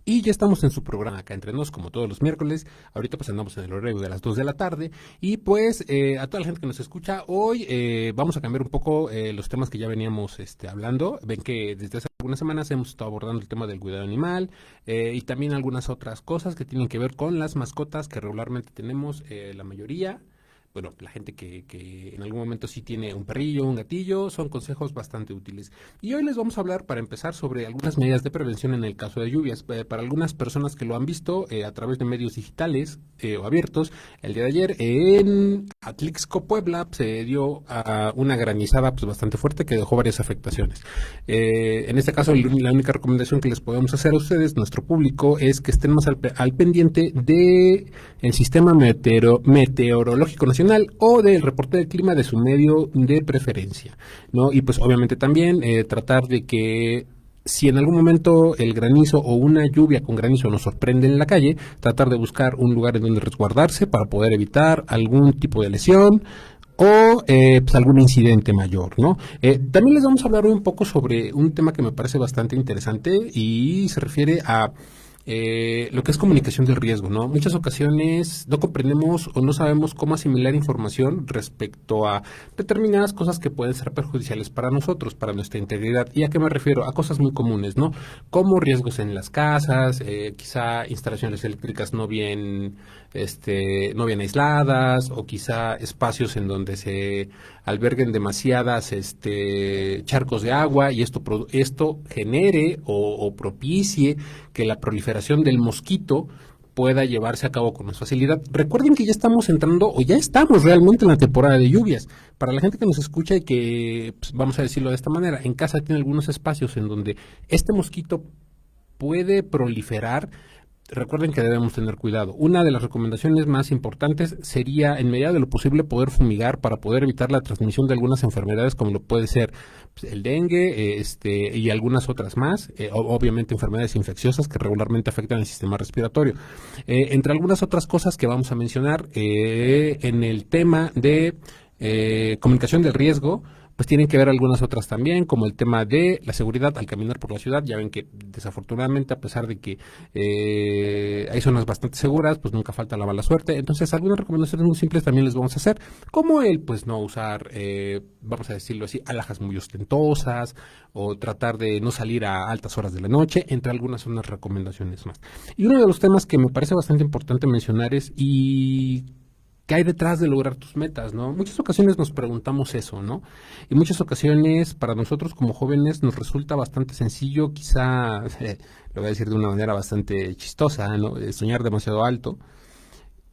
Y ya estamos en su programa acá entre nos, como todos los miércoles. Ahorita pues andamos en el horario de las 2 de la tarde. Y pues a toda la gente que nos escucha, hoy vamos a cambiar un poco los temas que ya veníamos hablando. Ven que desde hace algunas semanas hemos estado abordando el tema del cuidado animal y también algunas otras cosas que tienen que ver con las mascotas que regularmente tenemos la mayoría. Bueno, la gente que en algún momento sí tiene un perrillo, un gatillo, son consejos bastante útiles. Y hoy les vamos a hablar para empezar sobre algunas medidas de prevención en el caso de lluvias. Para algunas personas que lo han visto a través de medios digitales o abiertos, el día de ayer en Atlixco, Puebla, se dio una granizada pues, bastante fuerte que dejó varias afectaciones. En este caso, la única recomendación que les podemos hacer a ustedes, nuestro público, es que estén más al pendiente de el sistema meteorológico nacional o del reporte del clima de su medio de preferencia, ¿no? Y pues obviamente también tratar de que si en algún momento el granizo o una lluvia con granizo nos sorprende en la calle, tratar de buscar un lugar en donde resguardarse para poder evitar algún tipo de lesión o pues algún incidente mayor, ¿no? También les vamos a hablar un poco sobre un tema que me parece bastante interesante y se refiere a lo que es comunicación del riesgo, ¿no? Muchas ocasiones no comprendemos o no sabemos cómo asimilar información respecto a determinadas cosas que pueden ser perjudiciales para nosotros, para nuestra integridad. ¿Y a qué me refiero? A cosas muy comunes, ¿no? Como riesgos en las casas, quizá instalaciones eléctricas no bien aisladas, o quizá espacios en donde se alberguen demasiadas charcos de agua y esto genere o propicie que la proliferación del mosquito pueda llevarse a cabo con más facilidad. Recuerden que ya estamos entrando o ya estamos realmente en la temporada de lluvias. Para la gente que nos escucha y que, pues, vamos a decirlo de esta manera, en casa tiene algunos espacios en donde este mosquito puede proliferar. Recuerden que debemos tener cuidado. Una de las recomendaciones más importantes sería, en medida de lo posible, poder fumigar para poder evitar la transmisión de algunas enfermedades, como lo puede ser pues, el dengue y algunas otras más. Obviamente enfermedades infecciosas que regularmente afectan el sistema respiratorio. Entre algunas otras cosas que vamos a mencionar en el tema de comunicación del riesgo, pues tienen que ver algunas otras también, como el tema de la seguridad al caminar por la ciudad. Ya ven que desafortunadamente, a pesar de que hay zonas bastante seguras, pues nunca falta la mala suerte. Entonces, algunas recomendaciones muy simples también les vamos a hacer, como el, pues no usar, vamos a decirlo así, alhajas muy ostentosas, o tratar de no salir a altas horas de la noche, entre algunas unas recomendaciones más. Y uno de los temas que me parece bastante importante mencionar es, ¿qué hay detrás de lograr tus metas, no? Muchas ocasiones nos preguntamos eso, ¿no? Y muchas ocasiones para nosotros como jóvenes nos resulta bastante sencillo, quizá, lo voy a decir de una manera bastante chistosa, ¿no? Soñar demasiado alto.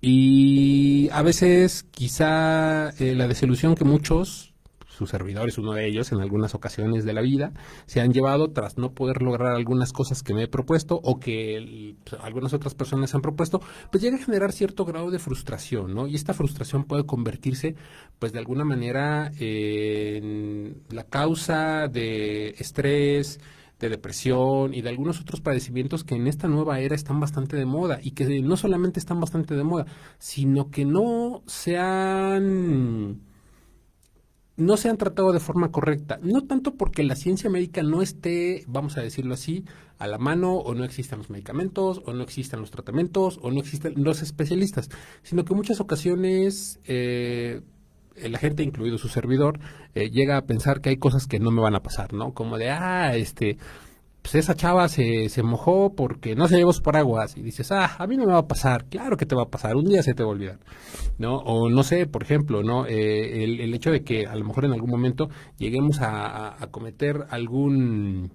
Y a veces quizá la desilusión que muchos, sus servidores, uno de ellos, en algunas ocasiones de la vida, se han llevado tras no poder lograr algunas cosas que me he propuesto o que algunas otras personas han propuesto, pues llega a generar cierto grado de frustración, ¿no? Y esta frustración puede convertirse, pues de alguna manera, en la causa de estrés, de depresión y de algunos otros padecimientos que en esta nueva era están bastante de moda y que no solamente están bastante de moda, sino que no se han tratado de forma correcta, no tanto porque la ciencia médica no esté, vamos a decirlo así, a la mano, o no existan los medicamentos, o no existan los tratamientos, o no existen los especialistas, sino que en muchas ocasiones la gente, incluido su servidor, llega a pensar que hay cosas que no me van a pasar, ¿no? Como de, pues esa chava se mojó porque no se llevó su paraguas, y dices, a mí no me va a pasar. Claro que te va a pasar, un día se te va a olvidar, ¿no? O no sé, por ejemplo, ¿no? El hecho de que a lo mejor en algún momento lleguemos a cometer alguna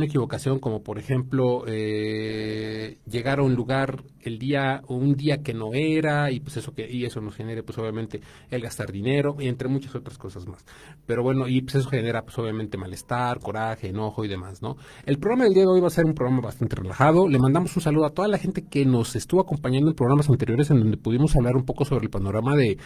equivocación, como por ejemplo llegar a un lugar un día que no era, y pues eso nos genere pues obviamente el gastar dinero y entre muchas otras cosas más. Pero bueno, y pues eso genera pues obviamente malestar, coraje, enojo y demás, ¿no? El programa del día de hoy va a ser un programa bastante relajado. Le mandamos un saludo a toda la gente que nos estuvo acompañando en programas anteriores en donde pudimos hablar un poco sobre el panorama de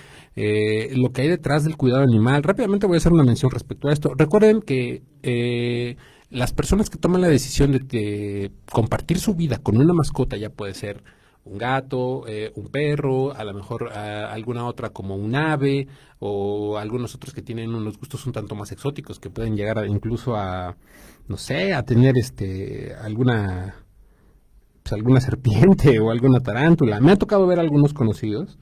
lo que hay detrás del cuidado animal. Rápidamente voy a hacer una mención respecto a esto. Recuerden que las personas que toman la decisión de compartir su vida con una mascota, ya puede ser un gato, un perro, a lo mejor alguna otra como un ave, o algunos otros que tienen unos gustos un tanto más exóticos, que pueden llegar incluso a, no sé, a tener alguna serpiente o alguna tarántula. Me ha tocado ver algunos conocidos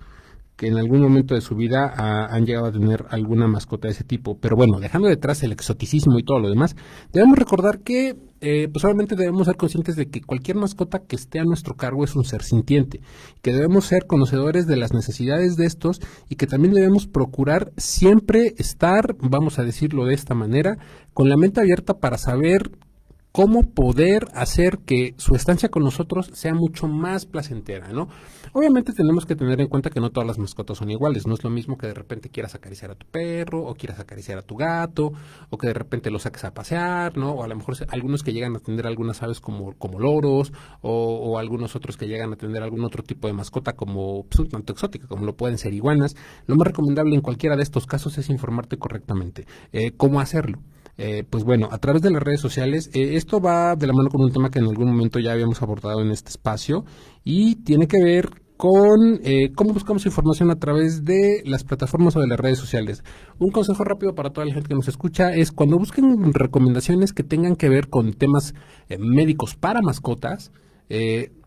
que en algún momento de su vida han llegado a tener alguna mascota de ese tipo. Pero bueno, dejando detrás el exoticismo y todo lo demás, debemos recordar que pues obviamente debemos ser conscientes de que cualquier mascota que esté a nuestro cargo es un ser sintiente, que debemos ser conocedores de las necesidades de estos y que también debemos procurar siempre estar, vamos a decirlo de esta manera, con la mente abierta para saber cómo poder hacer que su estancia con nosotros sea mucho más placentera, ¿no? Obviamente tenemos que tener en cuenta que no todas las mascotas son iguales, no es lo mismo que de repente quieras acariciar a tu perro, o quieras acariciar a tu gato, o que de repente lo saques a pasear, ¿no? O a lo mejor algunos que llegan a tener algunas aves como loros, o algunos otros que llegan a tener algún otro tipo de mascota como pues, tanto exótica, como lo pueden ser iguanas. Lo más recomendable en cualquiera de estos casos es informarte correctamente. ¿Cómo hacerlo? Pues bueno, a través de las redes sociales, esto va de la mano con un tema que en algún momento ya habíamos abordado en este espacio y tiene que ver con cómo buscamos información a través de las plataformas o de las redes sociales. Un consejo rápido para toda la gente que nos escucha es cuando busquen recomendaciones que tengan que ver con temas médicos para mascotas,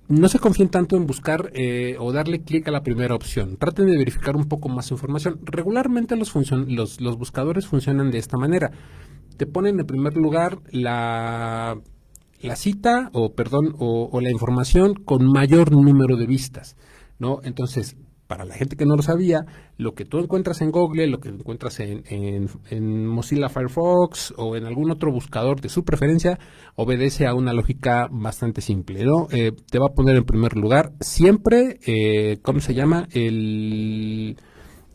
no se confíen tanto en buscar o darle clic a la primera opción. Traten de verificar un poco más información. Regularmente los buscadores funcionan de esta manera. Te ponen en primer lugar la cita o la información con mayor número de vistas, ¿no? Entonces, para la gente que no lo sabía, lo que tú encuentras en Google, lo que encuentras en Mozilla Firefox o en algún otro buscador de su preferencia, obedece a una lógica bastante simple, ¿no? Te va a poner en primer lugar siempre, ¿cómo se llama? El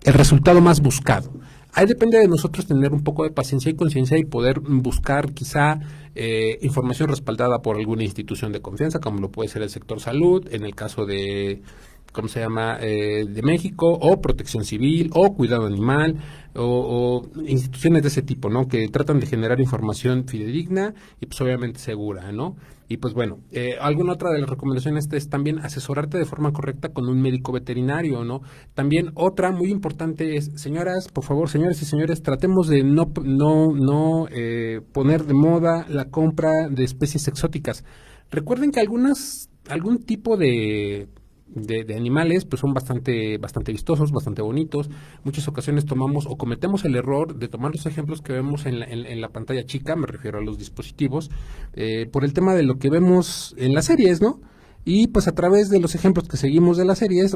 resultado más buscado. Ahí depende de nosotros tener un poco de paciencia y conciencia y poder buscar quizá información respaldada por alguna institución de confianza, como lo puede ser el sector salud, en el caso de, ¿cómo se llama?, de México, o protección civil, o cuidado animal, o instituciones de ese tipo, ¿no?, que tratan de generar información fidedigna y pues obviamente segura, ¿no? Y pues bueno, alguna otra de las recomendaciones es también asesorarte de forma correcta con un médico veterinario, ¿no? También otra muy importante es, señoras, por favor, señores y señores, tratemos de no poner de moda la compra de especies exóticas. Recuerden que algún tipo de animales pues son bastante vistosos, bastante bonitos. Muchas ocasiones tomamos o cometemos el error de tomar los ejemplos que vemos en la pantalla chica, me refiero a los dispositivos, por el tema de lo que vemos en las series, ¿no? Y pues a través de los ejemplos que seguimos de las series,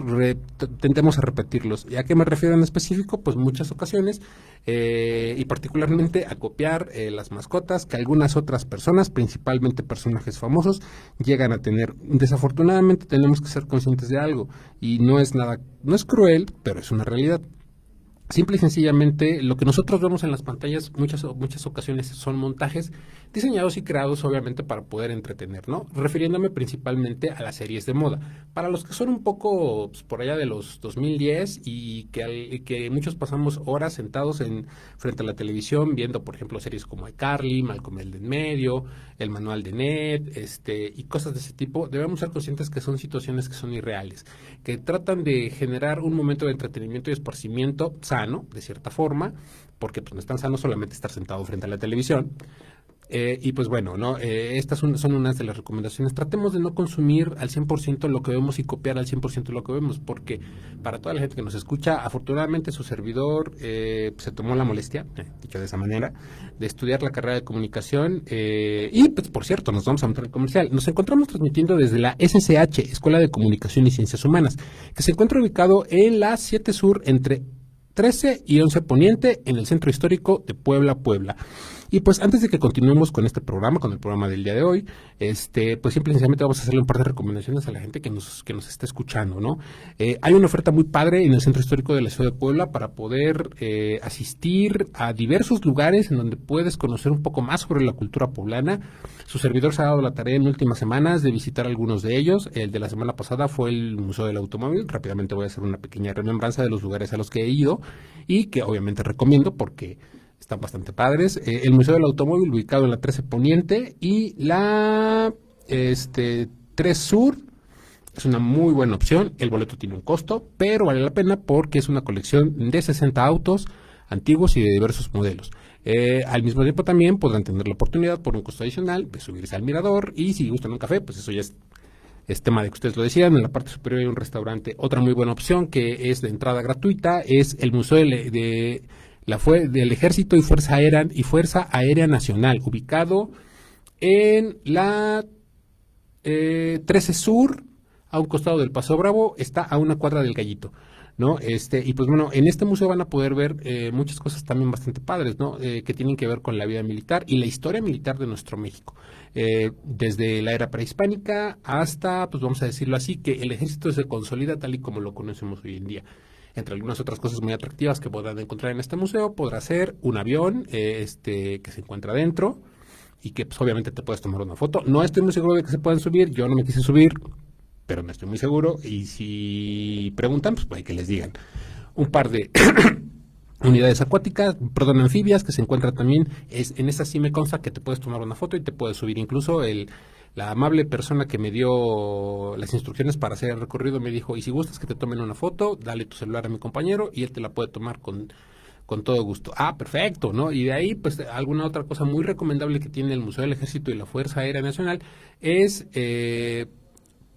tendemos a repetirlos. ¿Y a qué me refiero en específico? Pues muchas ocasiones, y particularmente a copiar las mascotas que algunas otras personas, principalmente personajes famosos, llegan a tener. Desafortunadamente tenemos que ser conscientes de algo, y no es cruel, pero es una realidad. Simple y sencillamente, lo que nosotros vemos en las pantallas muchas ocasiones son montajes diseñados y creados obviamente para poder entretener, ¿no? Refiriéndome principalmente a las series de moda. Para los que son un poco pues, por allá de los 2010 y que muchos pasamos horas sentados frente a la televisión viendo, por ejemplo, series como iCarly, Malcolm el de en medio, El Manual de Ned, y cosas de ese tipo, debemos ser conscientes que son situaciones que son irreales, que tratan de generar un momento de entretenimiento y esparcimiento sano, de cierta forma, porque pues no es tan sano solamente estar sentado frente a la televisión. Y pues bueno, ¿no? Estas son unas de las recomendaciones. Tratemos de no consumir al 100% lo que vemos y copiar al 100% lo que vemos, porque para toda la gente que nos escucha, afortunadamente su servidor se tomó la molestia, dicho de esa manera, de estudiar la carrera de comunicación. Y pues por cierto, nos vamos a meter al comercial. Nos encontramos transmitiendo desde la SSH, Escuela de Comunicación y Ciencias Humanas, que se encuentra ubicado en la 7 Sur, entre 13 y 11 Poniente, en el centro histórico de Puebla. Y pues antes de que continuemos con este programa, con el programa del día de hoy, pues simple y sencillamente vamos a hacerle un par de recomendaciones a la gente que nos está escuchando, ¿no? Hay una oferta muy padre en el centro histórico de la ciudad de Puebla para poder asistir a diversos lugares en donde puedes conocer un poco más sobre la cultura poblana. Su servidor se ha dado la tarea en últimas semanas de visitar algunos de ellos. El de la semana pasada fue el Museo del Automóvil. Rápidamente voy a hacer una pequeña remembranza de los lugares a los que he ido y que obviamente recomiendo porque están bastante padres. El Museo del Automóvil, ubicado en la 13 Poniente y la 3 Sur, Es una muy buena opción. El boleto tiene un costo, pero vale la pena porque es una colección de 60 autos antiguos y de diversos modelos. Al mismo tiempo también podrán tener la oportunidad por un costo adicional de subirse al mirador, y si gustan un café, pues eso ya es tema de que ustedes lo decían. En la parte superior hay un restaurante. Otra muy buena opción que es de entrada gratuita es el Museo del Ejército y Fuerza Aérea Nacional, ubicado en la 13 Sur, a un costado del Paso Bravo, está a una cuadra del Gallito, ¿no? Y pues bueno, en este museo van a poder ver muchas cosas también bastante padres, ¿no? Que tienen que ver con la vida militar y la historia militar de nuestro México. Desde la era prehispánica hasta, pues vamos a decirlo así, que el ejército se consolida tal y como lo conocemos hoy en día. Entre algunas otras cosas muy atractivas que podrán encontrar en este museo, podrá ser un avión que se encuentra dentro y que pues obviamente te puedes tomar una foto. No estoy muy seguro de que se puedan subir, yo no me quise subir, pero no estoy muy seguro, y si preguntan, pues hay que les digan. Un par de unidades anfibias que se encuentran también, en esa sí me consta que te puedes tomar una foto y te puedes subir. Incluso la amable persona que me dio las instrucciones para hacer el recorrido me dijo, y si gustas que te tomen una foto, dale tu celular a mi compañero y él te la puede tomar con todo gusto. Perfecto, ¿no? Y de ahí, pues, alguna otra cosa muy recomendable que tiene el Museo del Ejército y la Fuerza Aérea Nacional es,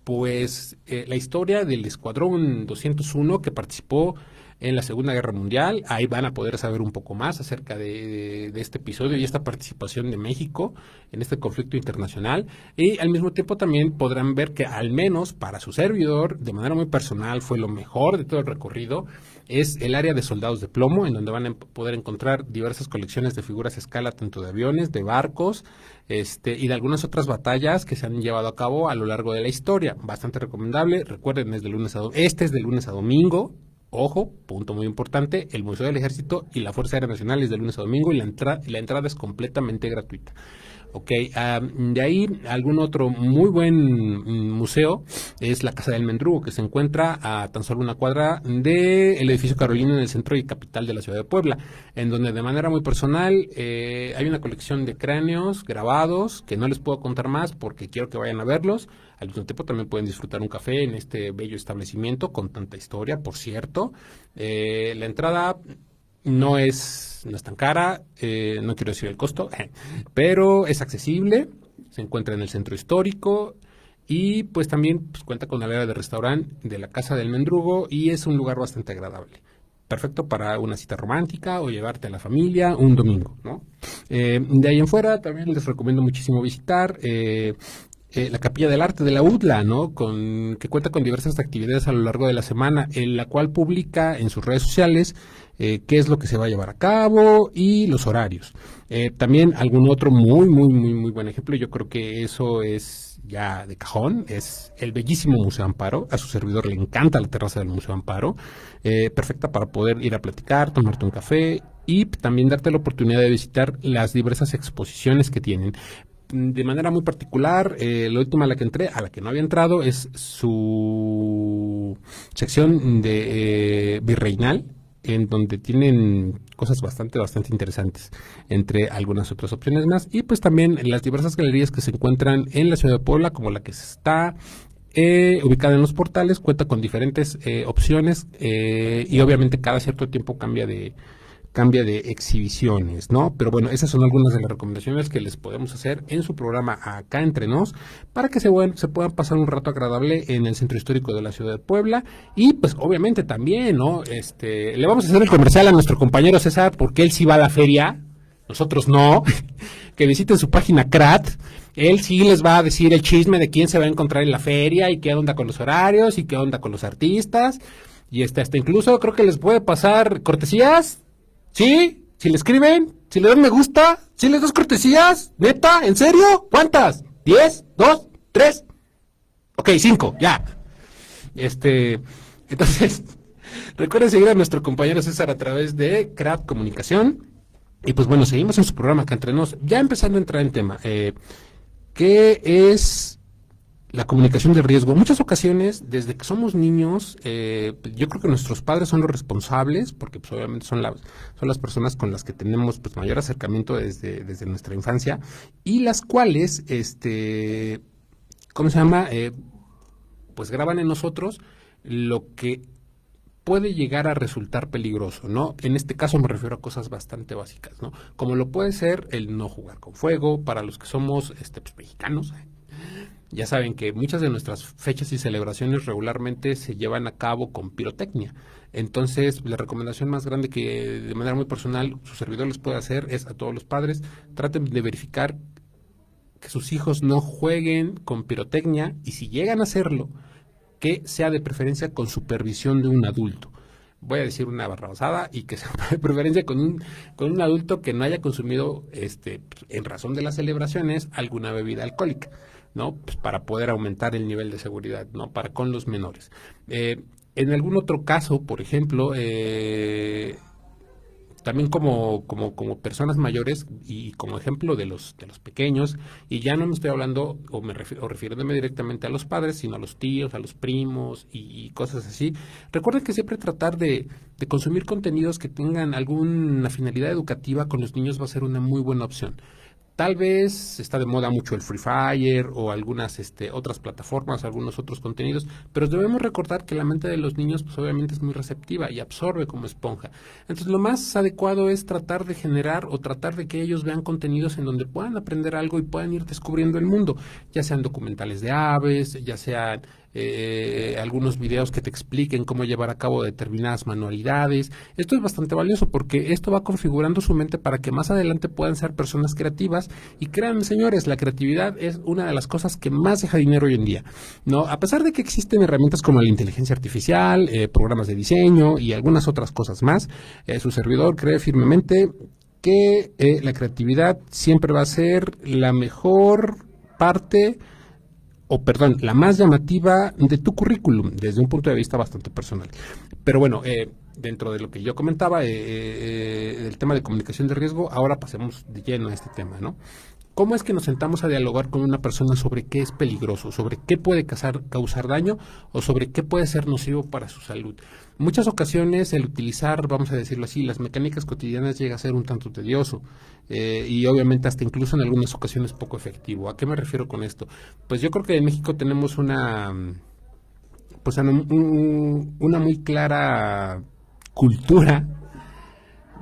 la historia del Escuadrón 201 que participó en la Segunda Guerra Mundial. Ahí van a poder saber un poco más acerca de este episodio y esta participación de México en este conflicto internacional. Y al mismo tiempo también podrán ver que, al menos para su servidor, de manera muy personal, fue lo mejor de todo el recorrido. Es el área de soldados de plomo, en donde van a poder encontrar diversas colecciones de figuras a escala, tanto de aviones, de barcos, y de algunas otras batallas que se han llevado a cabo a lo largo de la historia. Bastante recomendable. Recuerden, es de lunes a domingo. Ojo, punto muy importante, el Museo del Ejército y la Fuerza Aérea Nacional es de lunes a domingo y la entrada es completamente gratuita. Ok, de ahí algún otro muy buen museo es la Casa del Mendrugo, que se encuentra a tan solo una cuadra del edificio Carolina, en el centro y capital de la ciudad de Puebla, en donde de manera muy personal hay una colección de cráneos grabados que no les puedo contar más porque quiero que vayan a verlos. Al mismo tiempo también pueden disfrutar un café en este bello establecimiento con tanta historia, por cierto. La entrada no es tan cara, no quiero decir el costo, pero es accesible, se encuentra en el centro histórico y pues también cuenta con el área de restaurante de la Casa del Mendrugo y es un lugar bastante agradable. Perfecto para una cita romántica o llevarte a la familia un domingo, ¿no? De ahí en fuera también les recomiendo muchísimo visitar la Capilla del Arte de la UDLA, ¿no? Que cuenta con diversas actividades a lo largo de la semana, en la cual publica en sus redes sociales qué es lo que se va a llevar a cabo y los horarios. También algún otro muy, muy, muy, muy buen ejemplo, yo creo que eso es ya de cajón, es el bellísimo Museo Amparo. A su servidor le encanta la terraza del Museo Amparo, perfecta para poder ir a platicar, tomarte un café y también darte la oportunidad de visitar las diversas exposiciones que tienen. De manera muy particular, la última a la que no había entrado, es su sección de virreinal, en donde tienen cosas bastante interesantes, entre algunas otras opciones más, y pues también las diversas galerías que se encuentran en la ciudad de Puebla, como la que está ubicada en Los Portales, cuenta con diferentes opciones y obviamente cada cierto tiempo cambia de exhibiciones, ¿no? Pero bueno, esas son algunas de las recomendaciones que les podemos hacer en su programa Acá Entre Nos, para que se puedan pasar un rato agradable en el centro histórico de la ciudad de Puebla. Y pues obviamente también, ¿no? Le vamos a hacer el comercial a nuestro compañero César, porque él sí va a la feria, nosotros no. Que visiten su página CRAT. Él sí les va a decir el chisme de quién se va a encontrar en la feria y qué onda con los horarios y qué onda con los artistas. Y hasta incluso creo que les puede pasar cortesías. ¿Sí? Si le escriben, si le dan me gusta, si les das cortesías, ¿neta? ¿En serio? ¿Cuántas? ¿10? ¿2? ¿3? Ok, 5, ya. Entonces, recuerden seguir a nuestro compañero César a través de CRAT Comunicación. Y pues bueno, seguimos en su programa Acá Entre Nos, ya empezando a entrar en tema. ¿Qué es la comunicación de riesgo? Muchas ocasiones, desde que somos niños, yo creo que nuestros padres son los responsables, porque pues, obviamente son las personas con las que tenemos pues mayor acercamiento desde nuestra infancia, y las cuales, ¿cómo se llama? pues graban en nosotros lo que puede llegar a resultar peligroso, ¿no? En este caso me refiero a cosas bastante básicas, ¿no? Como lo puede ser el no jugar con fuego, para los que somos pues, mexicanos. Ya saben que muchas de nuestras fechas y celebraciones regularmente se llevan a cabo con pirotecnia. Entonces, la recomendación más grande que de manera muy personal su servidor les puede hacer es a todos los padres, traten de verificar que sus hijos no jueguen con pirotecnia y si llegan a hacerlo, que sea de preferencia con supervisión de un adulto. Voy a decir una barrabasada y que sea de preferencia con un adulto que no haya consumido, en razón de las celebraciones, alguna bebida alcohólica, ¿no? Pues para poder aumentar el nivel de seguridad, ¿no? Para con los menores. En algún otro caso, por ejemplo, también como personas mayores y como ejemplo de los pequeños, y ya no me estoy hablando o refiriéndome directamente a los padres, sino a los tíos, a los primos y cosas así. Recuerden que siempre tratar de consumir contenidos que tengan alguna finalidad educativa con los niños va a ser una muy buena opción. Tal vez está de moda mucho el Free Fire o algunas otras plataformas, algunos otros contenidos, pero debemos recordar que la mente de los niños pues obviamente es muy receptiva y absorbe como esponja. Entonces lo más adecuado es tratar de generar o tratar de que ellos vean contenidos en donde puedan aprender algo y puedan ir descubriendo el mundo, ya sean documentales de aves, ya sean algunos videos que te expliquen cómo llevar a cabo determinadas manualidades. Esto es bastante valioso porque esto va configurando su mente para que más adelante puedan ser personas creativas y créanme señores, la creatividad es una de las cosas que más deja dinero hoy en día, ¿no? A pesar de que existen herramientas como la inteligencia artificial, programas de diseño y algunas otras cosas más, su servidor cree firmemente que la creatividad siempre va a ser la mejor parte la más llamativa de tu currículum, desde un punto de vista bastante personal. Pero bueno, dentro de lo que yo comentaba, el tema de comunicación de riesgo, ahora pasemos de lleno a este tema, ¿no? ¿Cómo es que nos sentamos a dialogar con una persona sobre qué es peligroso, sobre qué puede causar daño o sobre qué puede ser nocivo para su salud? Muchas ocasiones el utilizar, vamos a decirlo así, las mecánicas cotidianas llega a ser un tanto tedioso y obviamente hasta incluso en algunas ocasiones poco efectivo. ¿A qué me refiero con esto? Pues yo creo que en México tenemos una muy clara cultura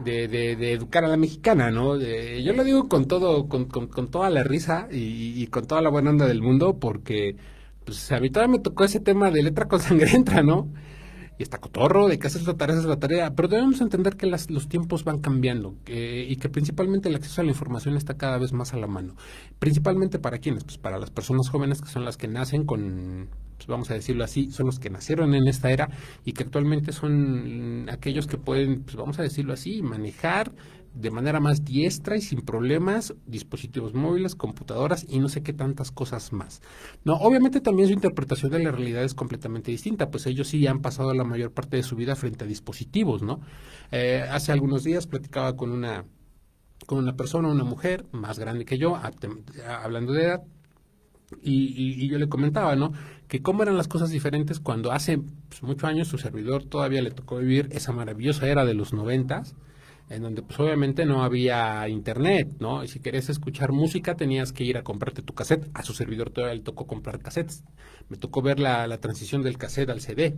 de educar a la mexicana, ¿no? Yo lo digo con toda la risa y con toda la buena onda del mundo, porque pues a mí todavía me tocó ese tema de letra con sangre entra, ¿no? Y está cotorro, de que haces la tarea, pero debemos entender que los tiempos van cambiando y que principalmente el acceso a la información está cada vez más a la mano. Principalmente para quiénes, pues para las personas jóvenes que son las que nacen con, pues vamos a decirlo así, son los que nacieron en esta era y que actualmente son aquellos que pueden, pues vamos a decirlo así, manejar de manera más diestra y sin problemas dispositivos móviles, computadoras y no sé qué tantas cosas más. No, obviamente también su interpretación de la realidad es completamente distinta, pues ellos sí han pasado la mayor parte de su vida frente a dispositivos, ¿no? Hace algunos días platicaba con una persona, una mujer más grande que yo, hablando de edad, y yo le comentaba, ¿no? Que cómo eran las cosas diferentes cuando hace pues, muchos años su servidor todavía le tocó vivir esa maravillosa era de los 90s, en donde pues obviamente no había internet, ¿no? Y si querías escuchar música tenías que ir a comprarte tu cassette. A su servidor todavía le tocó comprar cassettes. Me tocó ver la transición del cassette al CD,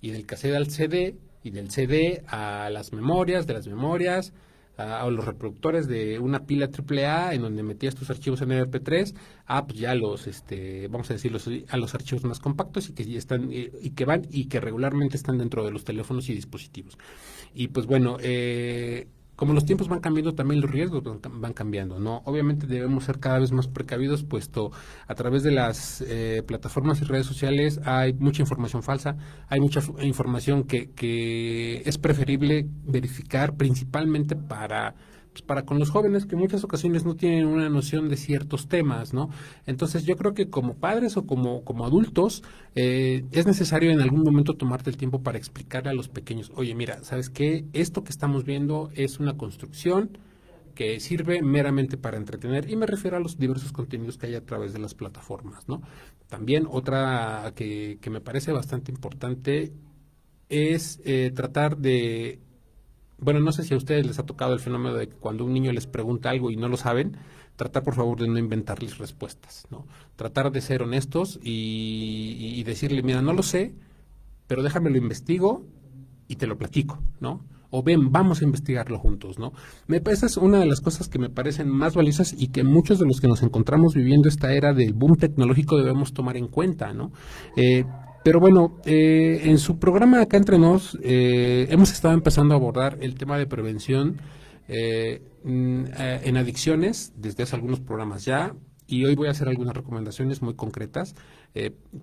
y del cassette al CD, y del CD a las memorias, de las memorias, a los reproductores de una pila AAA en donde metías tus archivos en MP3, pues ya vamos a decirlo, a los archivos más compactos y que ya están, y que van y que regularmente están dentro de los teléfonos y dispositivos. Y pues bueno, como los tiempos van cambiando, también los riesgos van cambiando, ¿no? Obviamente debemos ser cada vez más precavidos, puesto a través de las plataformas y redes sociales hay mucha información falsa, hay mucha información que es preferible verificar principalmente para con los jóvenes que en muchas ocasiones no tienen una noción de ciertos temas, ¿no? Entonces yo creo que como padres o como adultos es necesario en algún momento tomarte el tiempo para explicarle a los pequeños, oye, mira, ¿sabes qué? Esto que estamos viendo es una construcción que sirve meramente para entretener, y me refiero a los diversos contenidos que hay a través de las plataformas, ¿no? También otra que me parece bastante importante es tratar no sé si a ustedes les ha tocado el fenómeno de que cuando un niño les pregunta algo y no lo saben, tratar por favor de no inventarles respuestas, ¿no? Tratar de ser honestos y decirle, mira, no lo sé, pero déjame lo investigo y te lo platico, ¿no? O ven, vamos a investigarlo juntos, ¿no? Esa es una de las cosas que me parecen más valiosas y que muchos de los que nos encontramos viviendo esta era del boom tecnológico debemos tomar en cuenta, ¿no? Pero bueno, en su programa Acá Entre Nos, hemos estado empezando a abordar el tema de prevención en adicciones desde hace algunos programas ya, y hoy voy a hacer algunas recomendaciones muy concretas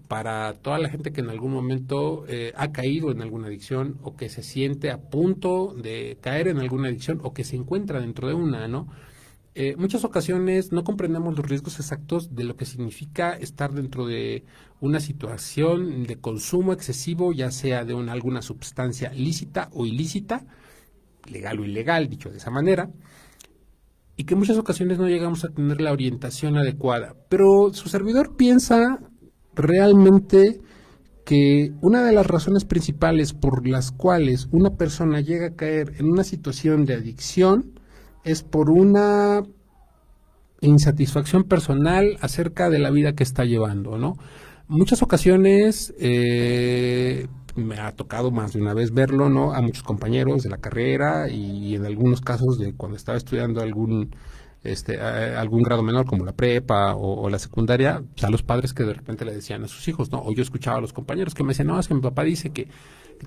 para toda la gente que en algún momento ha caído en alguna adicción o que se siente a punto de caer en alguna adicción o que se encuentra dentro de una, ¿no? Muchas ocasiones no comprendemos los riesgos exactos de lo que significa estar dentro de una situación de consumo excesivo, ya sea de alguna sustancia lícita o ilícita, legal o ilegal, dicho de esa manera, y que en muchas ocasiones no llegamos a tener la orientación adecuada. Pero su servidor piensa realmente que una de las razones principales por las cuales una persona llega a caer en una situación de adicción es por una insatisfacción personal acerca de la vida que está llevando, ¿no? Muchas ocasiones me ha tocado más de una vez verlo, ¿no? A muchos compañeros de la carrera y en algunos casos de cuando estaba estudiando algún grado menor como la prepa o la secundaria, pues a los padres que de repente le decían a sus hijos, ¿no? O yo escuchaba a los compañeros que me decían, no, es que mi papá dice que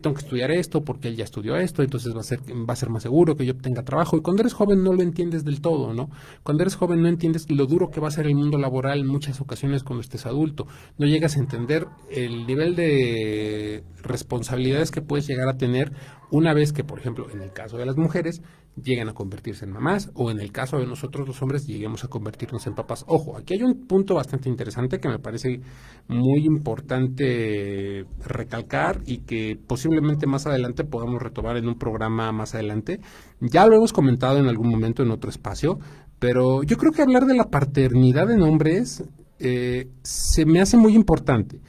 tengo que estudiar esto porque él ya estudió esto, entonces va a ser más seguro que yo tenga trabajo. Y cuando eres joven no lo entiendes del todo, ¿no? Cuando eres joven no entiendes lo duro que va a ser el mundo laboral en muchas ocasiones cuando estés adulto. No llegas a entender el nivel de responsabilidades que puedes llegar a tener una vez que, por ejemplo, en el caso de las mujeres, llegan a convertirse en mamás, o en el caso de nosotros los hombres, lleguemos a convertirnos en papás. Ojo, aquí hay un punto bastante interesante que me parece muy importante recalcar y que posiblemente más adelante podamos retomar en un programa más adelante. Ya lo hemos comentado en algún momento en otro espacio, pero yo creo que hablar de la paternidad en hombres se me hace muy importante,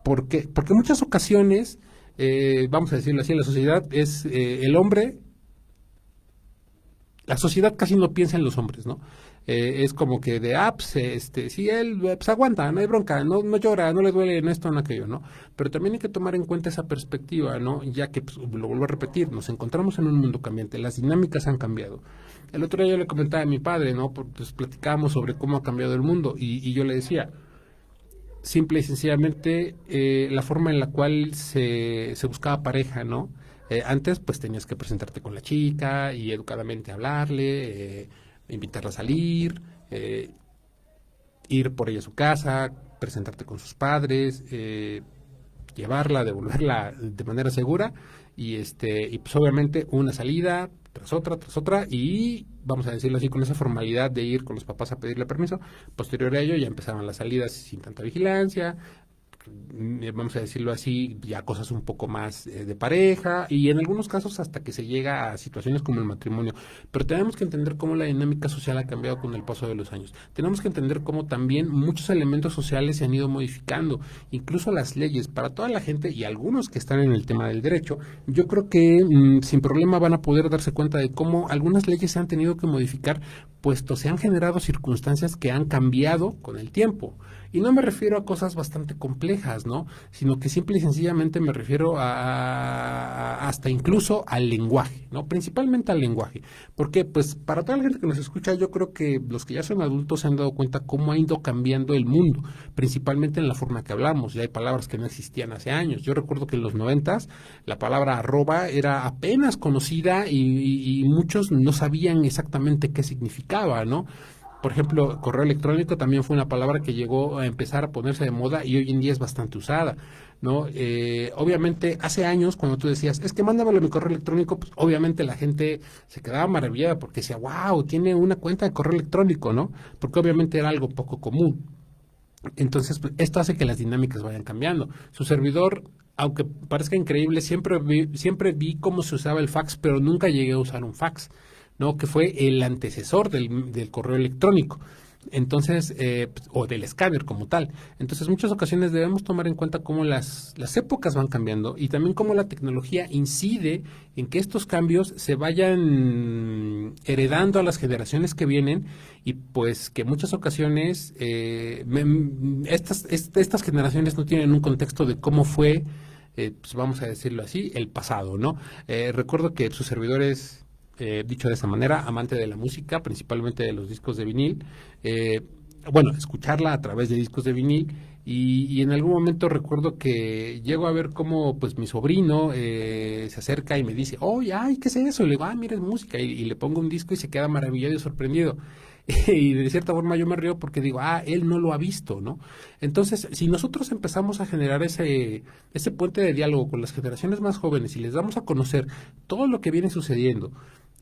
porque en muchas ocasiones, vamos a decirlo así, en la sociedad es el hombre. La sociedad casi no piensa en los hombres, ¿no? Es como que si él pues aguanta, no hay bronca, no llora, no le duele en esto, en aquello, ¿no? Pero también hay que tomar en cuenta esa perspectiva, ¿no? Ya que, pues, lo vuelvo a repetir, nos encontramos en un mundo cambiante, las dinámicas han cambiado. El otro día yo le comentaba a mi padre, ¿no? Pues platicábamos sobre cómo ha cambiado el mundo y yo le decía, simple y sencillamente, la forma en la cual se buscaba pareja, ¿no? Antes pues tenías que presentarte con la chica y educadamente hablarle, invitarla a salir, ir por ella a su casa, presentarte con sus padres, llevarla, devolverla de manera segura y pues obviamente una salida tras otra y vamos a decirlo así, con esa formalidad de ir con los papás a pedirle permiso. Posterior a ello ya empezaban las salidas sin tanta vigilancia, vamos a decirlo así, ya cosas un poco más de pareja y en algunos casos hasta que se llega a situaciones como el matrimonio. Pero tenemos que entender cómo la dinámica social ha cambiado con el paso de los años. Tenemos que entender cómo también muchos elementos sociales se han ido modificando, incluso las leyes para toda la gente y algunos que están en el tema del derecho. Yo creo que sin problema van a poder darse cuenta de cómo algunas leyes se han tenido que modificar, puesto se han generado circunstancias que han cambiado con el tiempo. Y no me refiero a cosas bastante complejas, ¿no? Sino que simple y sencillamente me refiero hasta incluso al lenguaje, ¿no? Principalmente al lenguaje. Porque, pues, para toda la gente que nos escucha, yo creo que los que ya son adultos se han dado cuenta cómo ha ido cambiando el mundo, principalmente en la forma que hablamos. Ya hay palabras que no existían hace años. Yo recuerdo que en los 90s la palabra arroba era apenas conocida y muchos no sabían exactamente qué significaba, ¿no? Por ejemplo, correo electrónico también fue una palabra que llegó a empezar a ponerse de moda y hoy en día es bastante usada, ¿no? Obviamente, hace años, cuando tú decías, es que mándamelo a mi correo electrónico, pues obviamente la gente se quedaba maravillada porque decía, wow, tiene una cuenta de correo electrónico, ¿no? Porque obviamente era algo poco común. Entonces, pues, esto hace que las dinámicas vayan cambiando. Su servidor, aunque parezca increíble, siempre vi cómo se usaba el fax, pero nunca llegué a usar un fax, ¿no? Que fue el antecesor del correo electrónico. Entonces, o del escáner como tal. Entonces, muchas ocasiones debemos tomar en cuenta cómo las épocas van cambiando y también cómo la tecnología incide en que estos cambios se vayan heredando a las generaciones que vienen y pues que en muchas ocasiones estas generaciones no tienen un contexto de cómo fue, pues vamos a decirlo así, el pasado, ¿no? Recuerdo que sus servidores dicho de esa manera, amante de la música, principalmente de los discos de vinil, bueno, escucharla a través de discos de vinil y en algún momento recuerdo que llego a ver cómo pues mi sobrino se acerca y me dice, oye, ay, ¿qué es eso? Y le digo, mira, es música y le pongo un disco y se queda maravillado y sorprendido. Y de cierta forma yo me río porque digo, él no lo ha visto, ¿no? Entonces, si nosotros empezamos a generar ese puente de diálogo con las generaciones más jóvenes y les damos a conocer todo lo que viene sucediendo,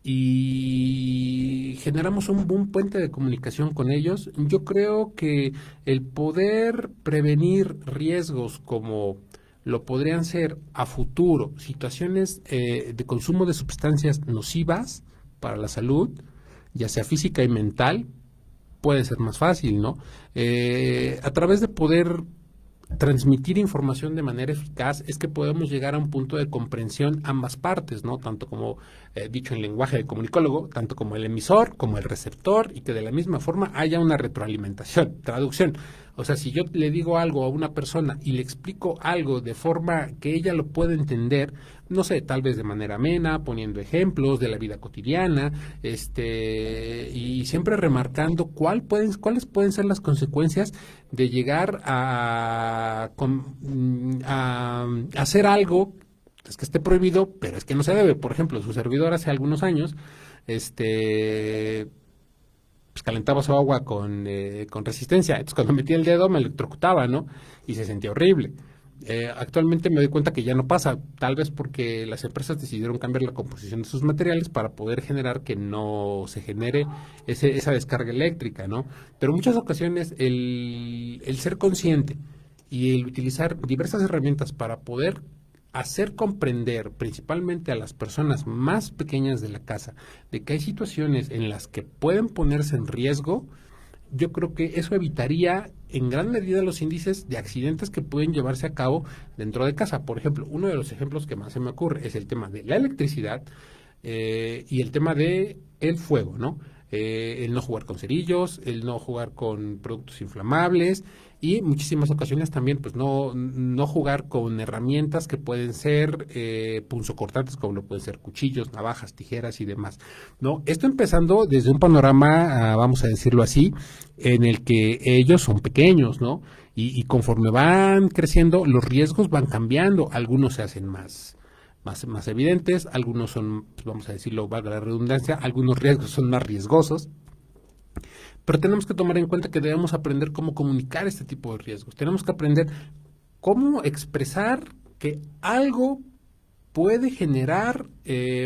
y generamos un buen puente de comunicación con ellos, yo creo que el poder prevenir riesgos como lo podrían ser a futuro situaciones de consumo de sustancias nocivas para la salud, ya sea física y mental, puede ser más fácil, ¿no? A través de poder transmitir información de manera eficaz es que podemos llegar a un punto de comprensión ambas partes, ¿no? Tanto como dicho en lenguaje de comunicólogo, tanto como el emisor, como el receptor, y que de la misma forma haya una retroalimentación, traducción. O sea, si yo le digo algo a una persona y le explico algo de forma que ella lo pueda entender, no sé, tal vez de manera amena, poniendo ejemplos de la vida cotidiana, y siempre remarcando cuáles pueden ser las consecuencias de llegar a hacer algo es que esté prohibido, pero es que no se debe. Por ejemplo, su servidor hace algunos años, pues calentaba su agua con resistencia. Entonces, cuando metía el dedo me electrocutaba, ¿no? Y se sentía horrible. Actualmente me doy cuenta que ya no pasa, tal vez porque las empresas decidieron cambiar la composición de sus materiales para poder generar que no se genere esa descarga eléctrica, ¿no? Pero en muchas ocasiones el ser consciente y el utilizar diversas herramientas para poder hacer comprender principalmente a las personas más pequeñas de la casa de que hay situaciones en las que pueden ponerse en riesgo, yo creo que eso evitaría en gran medida los índices de accidentes que pueden llevarse a cabo dentro de casa. Por ejemplo, uno de los ejemplos que más se me ocurre es el tema de la electricidad y el tema de el fuego, ¿no? El no jugar con cerillos, el no jugar con productos inflamables y muchísimas ocasiones también pues no jugar con herramientas que pueden ser punzocortantes, como lo pueden ser cuchillos, navajas, tijeras y demás, ¿no? Esto empezando desde un panorama, vamos a decirlo así, en el que ellos son pequeños, ¿no? Y conforme van creciendo, los riesgos van cambiando, algunos se hacen más evidentes, algunos son, pues vamos a decirlo, valga la redundancia, algunos riesgos son más riesgosos, pero tenemos que tomar en cuenta que debemos aprender cómo comunicar este tipo de riesgos, tenemos que aprender cómo expresar que algo puede generar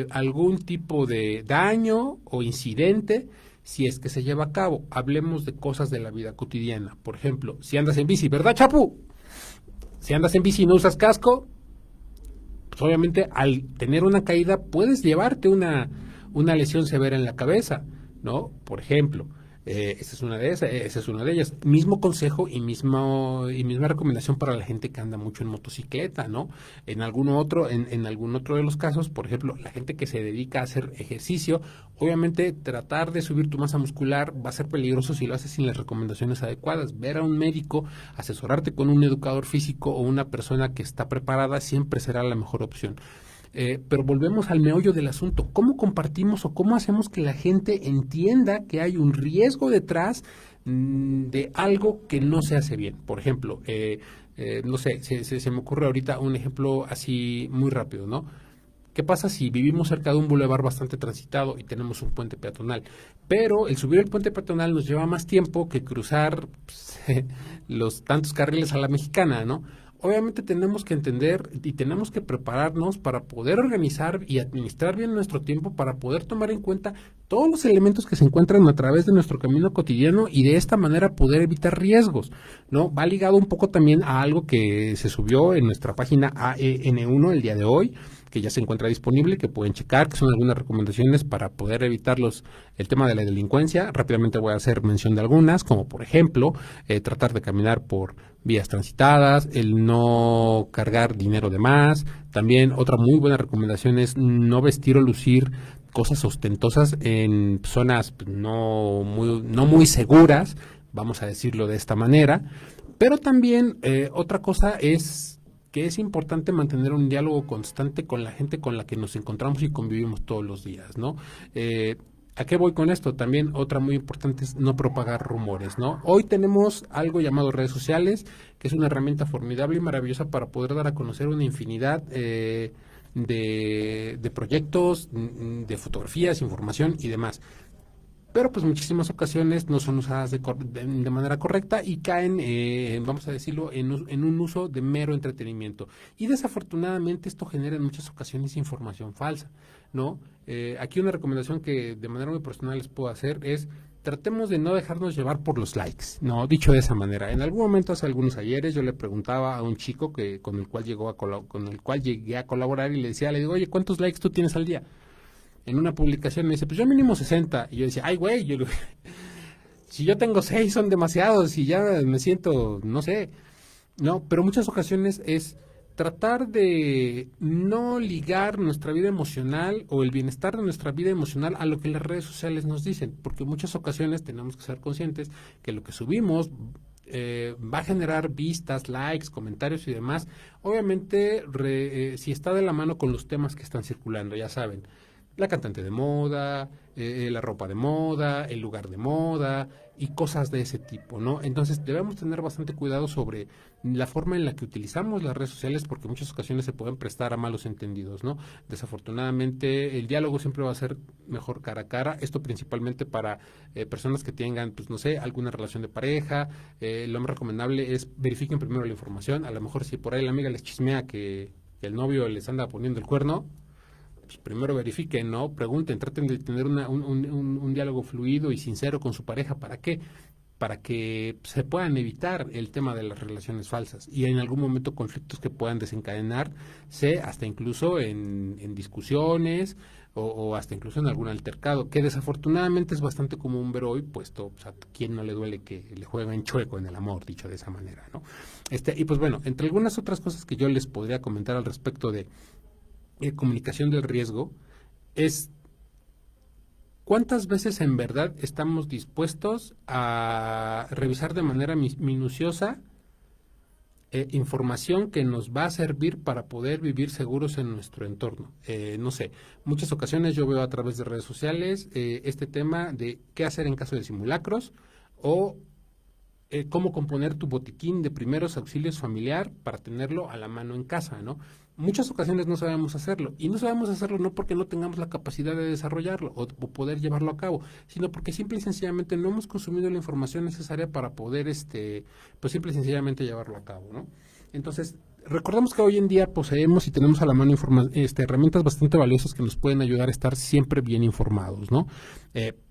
algún tipo de daño o incidente si es que se lleva a cabo. Hablemos de cosas de la vida cotidiana, por ejemplo, si andas en bici, ¿verdad, Chapu? Si andas en bici y no usas casco, pues obviamente al tener una caída puedes llevarte una lesión severa en la cabeza, ¿no? Por ejemplo, esa es una de ellas. Mismo consejo y misma recomendación para la gente que anda mucho en motocicleta, ¿no? En algún otro de los casos, por ejemplo, la gente que se dedica a hacer ejercicio, obviamente tratar de subir tu masa muscular va a ser peligroso si lo haces sin las recomendaciones adecuadas. Ver a un médico, asesorarte con un educador físico o una persona que está preparada siempre será la mejor opción. Pero volvemos al meollo del asunto. ¿Cómo compartimos o cómo hacemos que la gente entienda que hay un riesgo detrás de algo que no se hace bien? Por ejemplo, no sé, se me ocurre ahorita un ejemplo así muy rápido, ¿no? ¿Qué pasa si vivimos cerca de un bulevar bastante transitado y tenemos un puente peatonal? Pero el subir el puente peatonal nos lleva más tiempo que cruzar pues, los tantos carriles a la mexicana, ¿no? Obviamente tenemos que entender y tenemos que prepararnos para poder organizar y administrar bien nuestro tiempo, para poder tomar en cuenta todos los elementos que se encuentran a través de nuestro camino cotidiano y de esta manera poder evitar riesgos, ¿no? Va ligado un poco también a algo que se subió en nuestra página AEN1 el día de hoy, que ya se encuentra disponible, que pueden checar, que son algunas recomendaciones para poder evitar el tema de la delincuencia. Rápidamente voy a hacer mención de algunas, como por ejemplo, tratar de caminar por vías transitadas, el no cargar dinero de más. También otra muy buena recomendación es no vestir o lucir cosas ostentosas en zonas no muy seguras, vamos a decirlo de esta manera. Pero también otra cosa es que es importante mantener un diálogo constante con la gente con la que nos encontramos y convivimos todos los días, ¿no? ¿A qué voy con esto? También otra muy importante es no propagar rumores, ¿no? Hoy tenemos algo llamado redes sociales, que es una herramienta formidable y maravillosa para poder dar a conocer una infinidad de proyectos, de fotografías, información y demás. Pero pues muchísimas ocasiones no son usadas de manera correcta y caen, vamos a decirlo, en un uso de mero entretenimiento. Y desafortunadamente esto genera en muchas ocasiones información falsa, ¿no? Aquí una recomendación que de manera muy personal les puedo hacer es: tratemos de no dejarnos llevar por los likes, ¿no? Dicho de esa manera. En algún momento, hace algunos ayeres, yo le preguntaba a un chico con el cual llegué a colaborar y le digo, oye, ¿cuántos likes tú tienes al día? En una publicación me dice, pues yo mínimo 60. Y yo decía, ay, güey, si yo tengo 6 son demasiados y ya me siento, no sé. No, pero muchas ocasiones es tratar de no ligar nuestra vida emocional o el bienestar de nuestra vida emocional a lo que las redes sociales nos dicen, porque en muchas ocasiones tenemos que ser conscientes que lo que subimos va a generar vistas, likes, comentarios y demás. Obviamente, si está de la mano con los temas que están circulando, ya saben, la cantante de moda, la ropa de moda, el lugar de moda y cosas de ese tipo, ¿no? Entonces debemos tener bastante cuidado sobre la forma en la que utilizamos las redes sociales, porque en muchas ocasiones se pueden prestar a malos entendidos, ¿no? Desafortunadamente el diálogo siempre va a ser mejor cara a cara, esto principalmente para personas que tengan, pues no sé, alguna relación de pareja. Lo más recomendable es verifiquen primero la información. A lo mejor si por ahí la amiga les chismea que el novio les anda poniendo el cuerno, pues primero verifiquen, ¿no? Pregunten, traten de tener un diálogo fluido y sincero con su pareja. ¿Para qué? Para que se puedan evitar el tema de las relaciones falsas y en algún momento conflictos que puedan desencadenarse hasta incluso en discusiones o hasta incluso en algún altercado, que desafortunadamente es bastante común ver hoy, puesto, pues, a quién no le duele que le jueguen chueco en el amor, dicho de esa manera, ¿no? Y pues bueno, entre algunas otras cosas que yo les podría comentar al respecto de comunicación del riesgo es cuántas veces en verdad estamos dispuestos a revisar de manera minuciosa información que nos va a servir para poder vivir seguros en nuestro entorno. No sé, muchas ocasiones yo veo a través de redes sociales este tema de qué hacer en caso de simulacros o cómo componer tu botiquín de primeros auxilios familiar para tenerlo a la mano en casa, ¿no? Muchas ocasiones no sabemos hacerlo, y no sabemos hacerlo no porque no tengamos la capacidad de desarrollarlo o poder llevarlo a cabo, sino porque simple y sencillamente no hemos consumido la información necesaria para poder, pues simple y sencillamente llevarlo a cabo, ¿no? Entonces, recordemos que hoy en día poseemos y tenemos a la mano herramientas bastante valiosas que nos pueden ayudar a estar siempre bien informados, ¿no?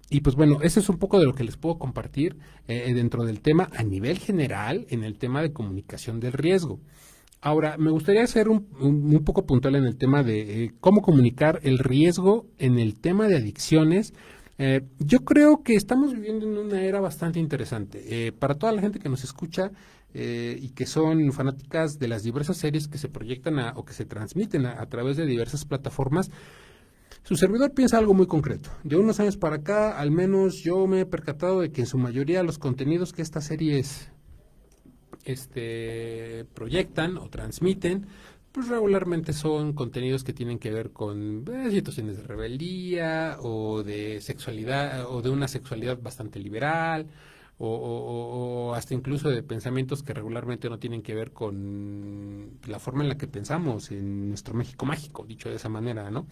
Y pues bueno, eso es un poco de lo que les puedo compartir dentro del tema a nivel general en el tema de comunicación del riesgo. Ahora, me gustaría ser un poco puntual en el tema de cómo comunicar el riesgo en el tema de adicciones. Yo creo que estamos viviendo en una era bastante interesante. Para toda la gente que nos escucha y que son fanáticas de las diversas series que se proyectan o que se transmiten a través de diversas plataformas, su servidor piensa algo muy concreto. De unos años para acá, al menos yo me he percatado de que en su mayoría los contenidos que estas series proyectan o transmiten, pues regularmente son contenidos que tienen que ver con situaciones de rebeldía o de sexualidad o de una sexualidad bastante liberal o hasta incluso de pensamientos que regularmente no tienen que ver con la forma en la que pensamos en nuestro México mágico, dicho de esa manera, ¿no?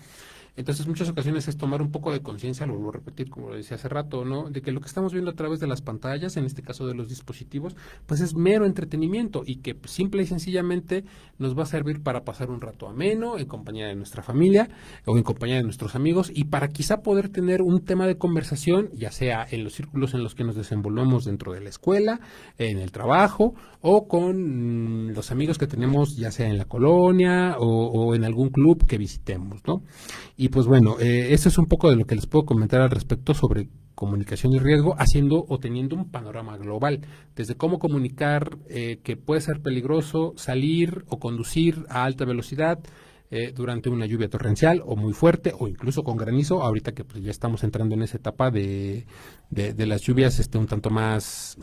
Entonces, muchas ocasiones es tomar un poco de conciencia, lo vuelvo a repetir, como lo decía hace rato, ¿no? De que lo que estamos viendo a través de las pantallas, en este caso de los dispositivos, pues es mero entretenimiento y que pues, simple y sencillamente nos va a servir para pasar un rato ameno en compañía de nuestra familia o en compañía de nuestros amigos y para quizá poder tener un tema de conversación, ya sea en los círculos en los que nos desenvolvemos dentro de la escuela, en el trabajo o con los amigos que tenemos ya sea en la colonia o en algún club que visitemos, ¿no? Y pues bueno, esto es un poco de lo que les puedo comentar al respecto sobre comunicación y riesgo, haciendo o teniendo un panorama global, desde cómo comunicar que puede ser peligroso salir o conducir a alta velocidad durante una lluvia torrencial o muy fuerte o incluso con granizo, ahorita que pues, ya estamos entrando en esa etapa de las lluvias un tanto más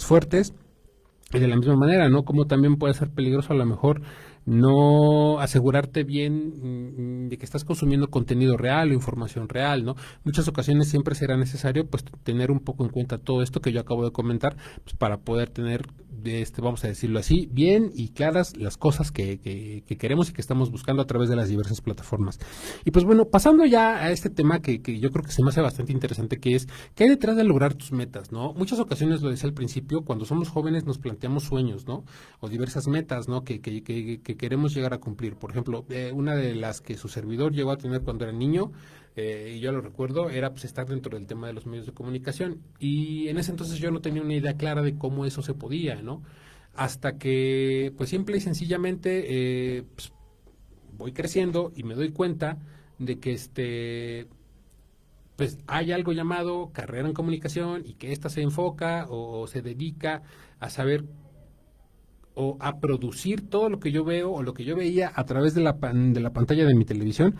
fuertes. Y de la misma manera, ¿no? Como también puede ser peligroso a lo mejor no asegurarte bien de que estás consumiendo contenido real o información real, ¿no? Muchas ocasiones siempre será necesario pues tener un poco en cuenta todo esto que yo acabo de comentar, pues para poder tener vamos a decirlo así, bien y claras las cosas que queremos y que estamos buscando a través de las diversas plataformas. Y pues bueno, pasando ya a este tema que yo creo que se me hace bastante interesante, que es, ¿qué hay detrás de lograr tus metas, no? Muchas ocasiones, lo decía al principio, cuando somos jóvenes nos planteamos sueños, ¿no? O diversas metas, ¿no? Que queremos llegar a cumplir. Por ejemplo, una de las que su servidor llegó a tener cuando era niño, y yo lo recuerdo, era pues estar dentro del tema de los medios de comunicación. Y en ese entonces yo no tenía una idea clara de cómo eso se podía, ¿no? Hasta que, pues simple y sencillamente, pues, voy creciendo y me doy cuenta de que pues hay algo llamado carrera en comunicación y que ésta se enfoca o se dedica a saber o a producir todo lo que yo veo o lo que yo veía a través de de la pantalla de mi televisión,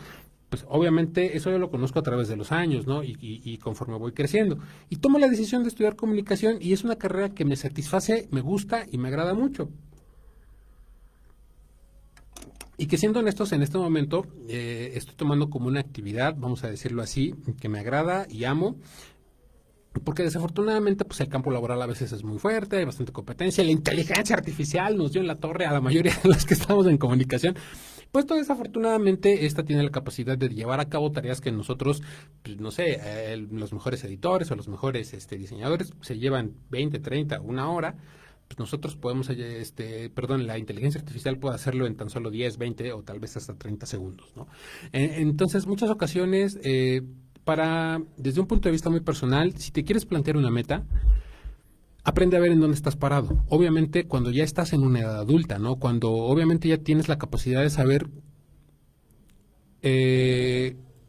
pues obviamente eso yo lo conozco a través de los años, ¿no? Y conforme voy creciendo. Y tomo la decisión de estudiar comunicación y es una carrera que me satisface, me gusta y me agrada mucho. Y que siendo honestos, en este momento estoy tomando como una actividad, vamos a decirlo así, que me agrada y amo, porque desafortunadamente pues el campo laboral a veces es muy fuerte, hay bastante competencia, la inteligencia artificial nos dio en la torre a la mayoría de los que estamos en comunicación. Pues todo desafortunadamente esta tiene la capacidad de llevar a cabo tareas que nosotros, pues, no sé, los mejores editores o los mejores diseñadores se llevan 20, 30, una hora. Pues nosotros podemos, la inteligencia artificial puede hacerlo en tan solo 10, 20 o tal vez hasta 30 segundos, ¿no? Entonces, muchas ocasiones, desde un punto de vista muy personal, si te quieres plantear una meta, aprende a ver en dónde estás parado. Obviamente, cuando ya estás en una edad adulta, ¿no? Cuando obviamente ya tienes la capacidad de saber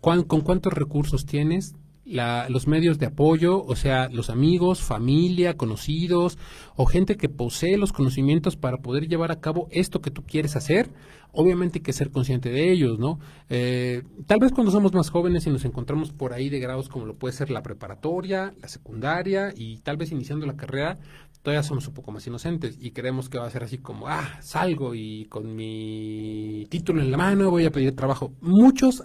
con cuántos recursos tienes, los medios de apoyo, o sea, los amigos, familia, conocidos o gente que posee los conocimientos para poder llevar a cabo esto que tú quieres hacer. Obviamente hay que ser consciente de ellos, ¿no? Tal vez cuando somos más jóvenes y nos encontramos por ahí de grados como lo puede ser la preparatoria, la secundaria y tal vez iniciando la carrera, todavía somos un poco más inocentes y creemos que va a ser así como, salgo y con mi título en la mano voy a pedir trabajo. Muchos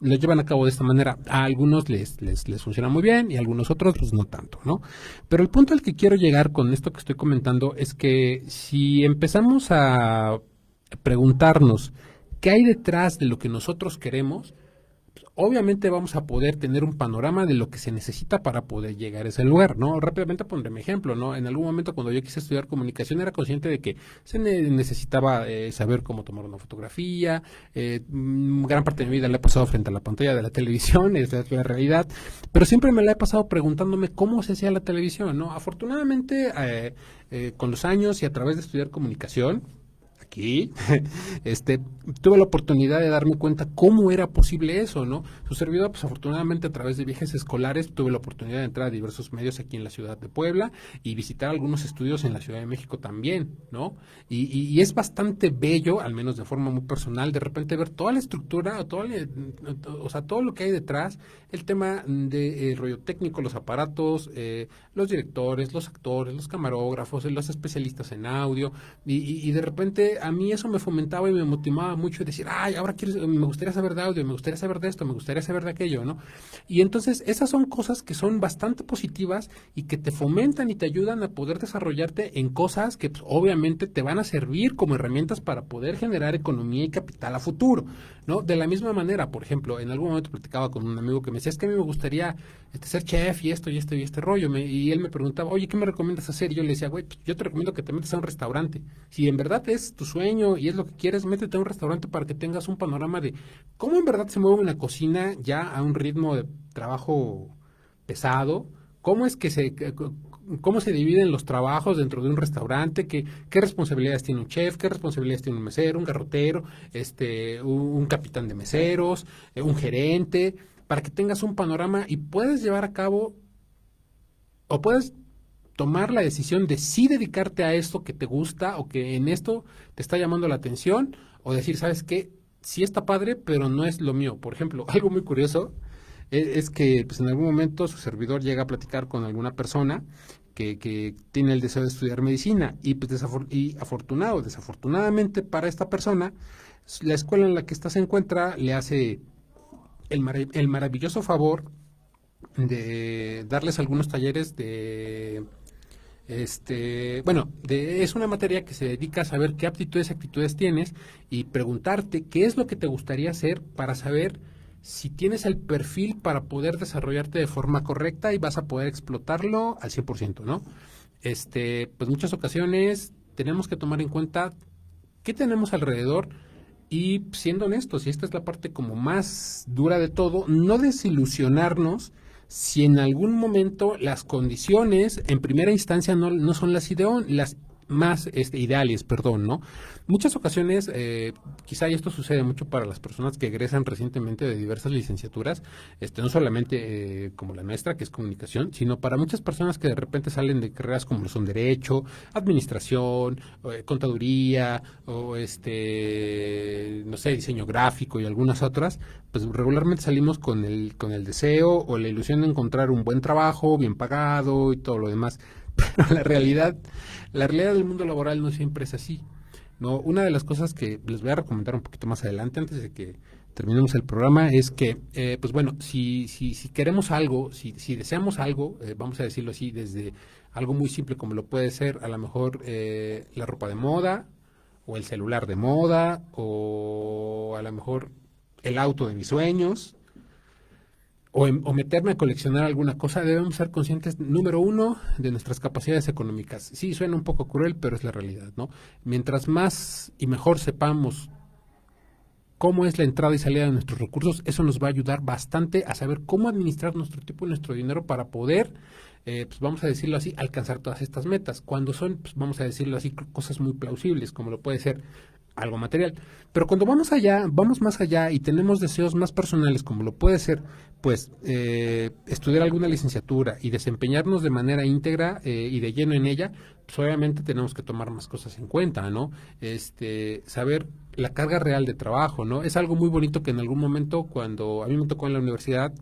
lo llevan a cabo de esta manera. A algunos les funciona muy bien y a algunos otros pues no tanto, ¿no? Pero el punto al que quiero llegar con esto que estoy comentando es que si empezamos a preguntarnos qué hay detrás de lo que nosotros queremos, obviamente vamos a poder tener un panorama de lo que se necesita para poder llegar a ese lugar, ¿no? Rápidamente pondré mi ejemplo, ¿no? En algún momento cuando yo quise estudiar comunicación era consciente de que necesitaba saber cómo tomar una fotografía, gran parte de mi vida la he pasado frente a la pantalla de la televisión, esa es la realidad, pero siempre me la he pasado preguntándome cómo se hacía la televisión, ¿no? Afortunadamente, con los años y a través de estudiar comunicación, aquí, tuve la oportunidad de darme cuenta cómo era posible eso, ¿no? Su servidor, pues afortunadamente a través de viajes escolares tuve la oportunidad de entrar a diversos medios aquí en la ciudad de Puebla y visitar algunos estudios en la Ciudad de México también, ¿no? Y es bastante bello, al menos de forma muy personal, de repente ver toda la estructura, o sea, todo lo que hay detrás, el tema de rollo técnico, los aparatos, los directores, los actores, los camarógrafos, los especialistas en audio, y de repente repente a mí eso me fomentaba y me motivaba mucho, decir, ay, ahora me gustaría saber de audio, me gustaría saber de esto, me gustaría saber de aquello, ¿no? Y entonces esas son cosas que son bastante positivas y que te fomentan y te ayudan a poder desarrollarte en cosas que pues, obviamente te van a servir como herramientas para poder generar economía y capital a futuro, ¿no? De la misma manera, por ejemplo, en algún momento platicaba con un amigo que me decía, es que a mí me gustaría ser chef y esto y esto y este rollo, y él me preguntaba, oye, ¿qué me recomiendas hacer? Y yo le decía, güey, pues, yo te recomiendo que te metas a un restaurante. Si en verdad es tu sueño y es lo que quieres, métete a un restaurante para que tengas un panorama de cómo en verdad se mueve una cocina ya a un ritmo de trabajo pesado, cómo es que cómo se dividen los trabajos dentro de un restaurante, qué responsabilidades tiene un chef, qué responsabilidades tiene un mesero, un garrotero, un capitán de meseros, un gerente, para que tengas un panorama y puedas llevar a cabo o puedas tomar la decisión de sí dedicarte a esto que te gusta o que en esto te está llamando la atención o decir, ¿sabes qué? Sí está padre, pero no es lo mío. Por ejemplo, algo muy curioso es que pues, en algún momento su servidor llega a platicar con alguna persona que tiene el deseo de estudiar medicina y, pues, desafortunadamente para esta persona, la escuela en la que ésta se encuentra le hace el maravilloso favor de darles algunos talleres es una materia que se dedica a saber qué aptitudes y actitudes tienes y preguntarte qué es lo que te gustaría hacer para saber si tienes el perfil para poder desarrollarte de forma correcta y vas a poder explotarlo al 100%, ¿no? Pues muchas ocasiones tenemos que tomar en cuenta qué tenemos alrededor y siendo honestos, y esta es la parte como más dura de todo, no desilusionarnos si en algún momento las condiciones en primera instancia no son las más ideales, perdón, ¿no? Muchas ocasiones, quizá y esto sucede mucho para las personas que egresan recientemente de diversas licenciaturas, no solamente como la nuestra, que es comunicación, sino para muchas personas que de repente salen de carreras como lo son derecho, administración, contaduría, o no sé, diseño gráfico y algunas otras, pues regularmente salimos con el deseo o la ilusión de encontrar un buen trabajo, bien pagado y todo lo demás. Pero la realidad del mundo laboral no siempre es así, ¿no? Una de las cosas que les voy a recomendar un poquito más adelante, antes de que terminemos el programa, es que, pues bueno, si queremos algo, si deseamos algo, vamos a decirlo así, desde algo muy simple como lo puede ser a lo mejor la ropa de moda, o el celular de moda, o a lo mejor el auto de mis sueños, o meterme a coleccionar alguna cosa, debemos ser conscientes, número uno, de nuestras capacidades económicas. Sí, suena un poco cruel, pero es la realidad, ¿no? Mientras más y mejor sepamos cómo es la entrada y salida de nuestros recursos, eso nos va a ayudar bastante a saber cómo administrar nuestro tiempo y nuestro dinero para poder, pues vamos a decirlo así, alcanzar todas estas metas. Cuando son, pues vamos a decirlo así, cosas muy plausibles, como lo puede ser algo material. Pero cuando vamos más allá y tenemos deseos más personales, como lo puede ser, pues, estudiar alguna licenciatura y desempeñarnos de manera íntegra y de lleno en ella, pues obviamente tenemos que tomar más cosas en cuenta, ¿no? Saber la carga real de trabajo, ¿no? Es algo muy bonito que en algún momento, cuando a mí me tocó en la universidad,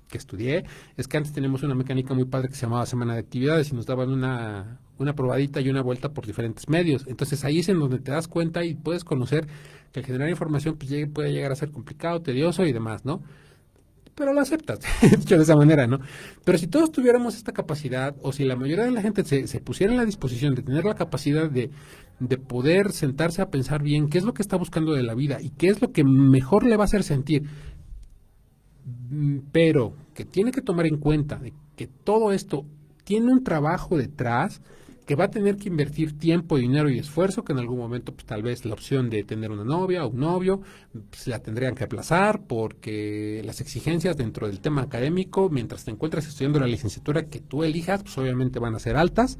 que estudié, es que antes teníamos una mecánica muy padre que se llamaba semana de actividades y nos daban una probadita y una vuelta por diferentes medios. Entonces ahí es en donde te das cuenta y puedes conocer que el generar información pues, puede llegar a ser complicado, tedioso y demás, ¿no? Pero lo aceptas, dicho de esa manera, ¿no? Pero si todos tuviéramos esta capacidad, o si la mayoría de la gente se pusiera en la disposición de tener la capacidad de poder sentarse a pensar bien qué es lo que está buscando de la vida y qué es lo que mejor le va a hacer sentir, pero que tiene que tomar en cuenta de que todo esto tiene un trabajo detrás, que va a tener que invertir tiempo, dinero y esfuerzo, que en algún momento pues, tal vez la opción de tener una novia o un novio pues, la tendrían que aplazar porque las exigencias dentro del tema académico, mientras te encuentres estudiando la licenciatura que tú elijas, pues obviamente van a ser altas,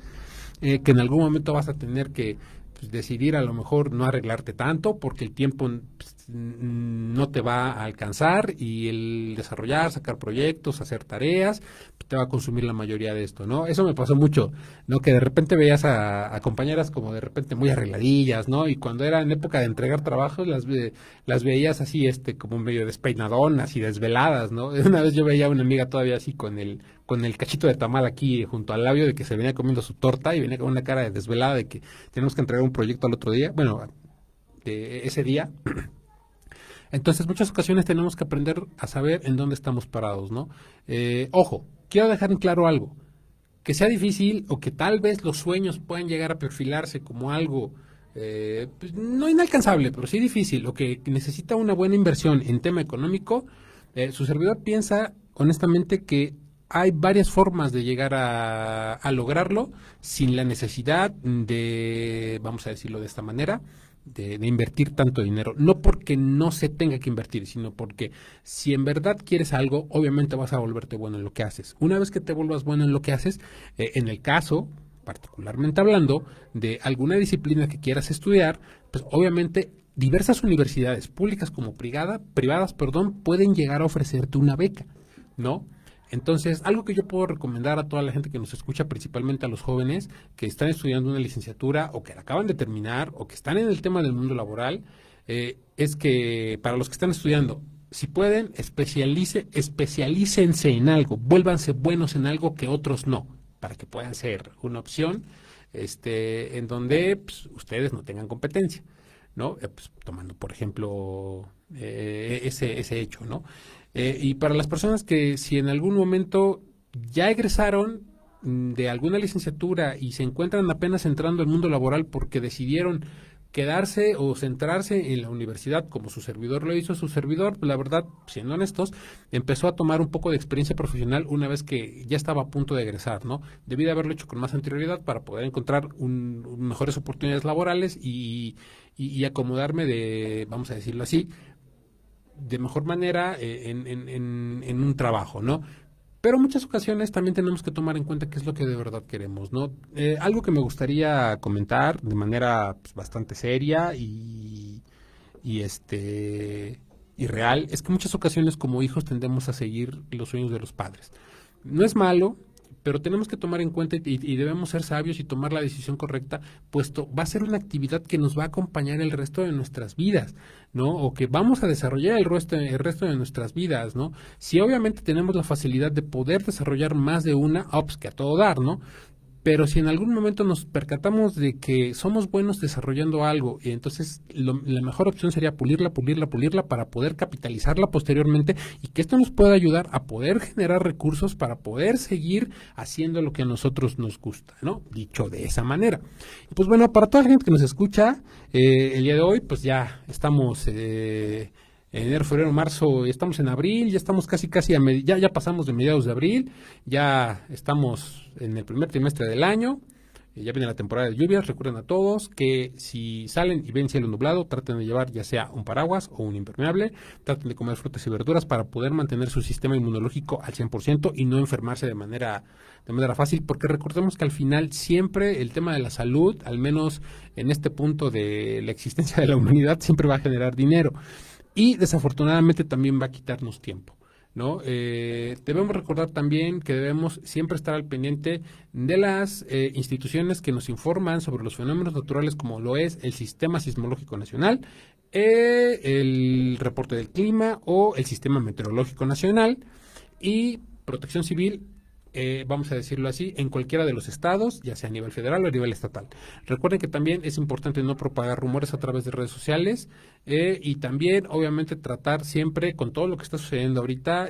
que en algún momento vas a tener que pues, decidir a lo mejor no arreglarte tanto porque el tiempo pues, no te va a alcanzar y el desarrollar, sacar proyectos, hacer tareas, pues, te va a consumir la mayoría de esto, ¿no? Eso me pasó mucho, ¿no? Que de repente veías a compañeras como de repente muy arregladillas, ¿no? Y cuando era en época de entregar trabajos, las veías así, como medio despeinadonas y desveladas, ¿no? Una vez yo veía a una amiga todavía así con el cachito de tamal aquí junto al labio de que se venía comiendo su torta y venía con una cara de desvelada de que tenemos que entregar un proyecto al otro día. Bueno, de ese día. Entonces, muchas ocasiones tenemos que aprender a saber en dónde estamos parados, ¿no? Ojo, quiero dejar en claro algo. Que sea difícil o que tal vez los sueños puedan llegar a perfilarse como algo pues no inalcanzable, pero sí difícil, o que necesita una buena inversión en tema económico, su servidor piensa honestamente que hay varias formas de llegar a lograrlo sin la necesidad de, vamos a decirlo de esta manera, de invertir tanto dinero. No porque no se tenga que invertir, sino porque si en verdad quieres algo, obviamente vas a volverte bueno en lo que haces. Una vez que te vuelvas bueno en lo que haces, en el caso, particularmente hablando, de alguna disciplina que quieras estudiar, pues obviamente diversas universidades públicas como privadas, pueden llegar a ofrecerte una beca, ¿no? Entonces, algo que yo puedo recomendar a toda la gente que nos escucha, principalmente a los jóvenes que están estudiando una licenciatura o que la acaban de terminar o que están en el tema del mundo laboral, es que para los que están estudiando, si pueden, especialícense en algo, vuélvanse buenos en algo que otros no, para que puedan ser una opción en donde pues, ustedes no tengan competencia, ¿no? Pues, tomando, por ejemplo, ese hecho, ¿no? Y para las personas que si en algún momento ya egresaron de alguna licenciatura y se encuentran apenas entrando al mundo laboral porque decidieron quedarse o centrarse en la universidad como su servidor lo hizo, su servidor, la verdad, siendo honestos, empezó a tomar un poco de experiencia profesional una vez que ya estaba a punto de egresar, ¿no? Debí de haberlo hecho con más anterioridad para poder encontrar mejores oportunidades laborales y acomodarme de, vamos a decirlo así, de mejor manera en un trabajo, ¿no? Pero en muchas ocasiones también tenemos que tomar en cuenta qué es lo que de verdad queremos, ¿no? Algo que me gustaría comentar de manera pues, bastante seria y real es que en muchas ocasiones como hijos tendemos a seguir los sueños de los padres. No es malo, pero tenemos que tomar en cuenta y debemos ser sabios y tomar la decisión correcta, puesto va a ser una actividad que nos va a acompañar el resto de nuestras vidas, ¿no? O que vamos a desarrollar el resto de nuestras vidas, ¿no? Si obviamente tenemos la facilidad de poder desarrollar más de una, pues que a todo dar, ¿no? Pero si en algún momento nos percatamos de que somos buenos desarrollando algo, y entonces la mejor opción sería pulirla para poder capitalizarla posteriormente y que esto nos pueda ayudar a poder generar recursos para poder seguir haciendo lo que a nosotros nos gusta, ¿no? Dicho de esa manera. Pues bueno, para toda la gente que nos escucha, el día de hoy, pues ya estamos enero, febrero, marzo, estamos en abril, ya estamos casi ya pasamos de mediados de abril, ya estamos en el primer trimestre del año, ya viene la temporada de lluvias. Recuerden a todos que si salen y ven cielo nublado, traten de llevar ya sea un paraguas o un impermeable, traten de comer frutas y verduras para poder mantener su sistema inmunológico al 100% y no enfermarse de manera fácil, porque recordemos que al final siempre el tema de la salud, al menos en este punto de la existencia de la humanidad, siempre va a generar dinero. Y desafortunadamente también va a quitarnos tiempo, ¿no? Debemos recordar también que debemos siempre estar al pendiente de las instituciones que nos informan sobre los fenómenos naturales como lo es el Sistema Sismológico Nacional, el Reporte del Clima o el Sistema Meteorológico Nacional y Protección Civil. Vamos a decirlo así, en cualquiera de los estados, ya sea a nivel federal o a nivel estatal. Recuerden que también es importante no propagar rumores a través de redes sociales y también, obviamente, tratar siempre con todo lo que está sucediendo ahorita,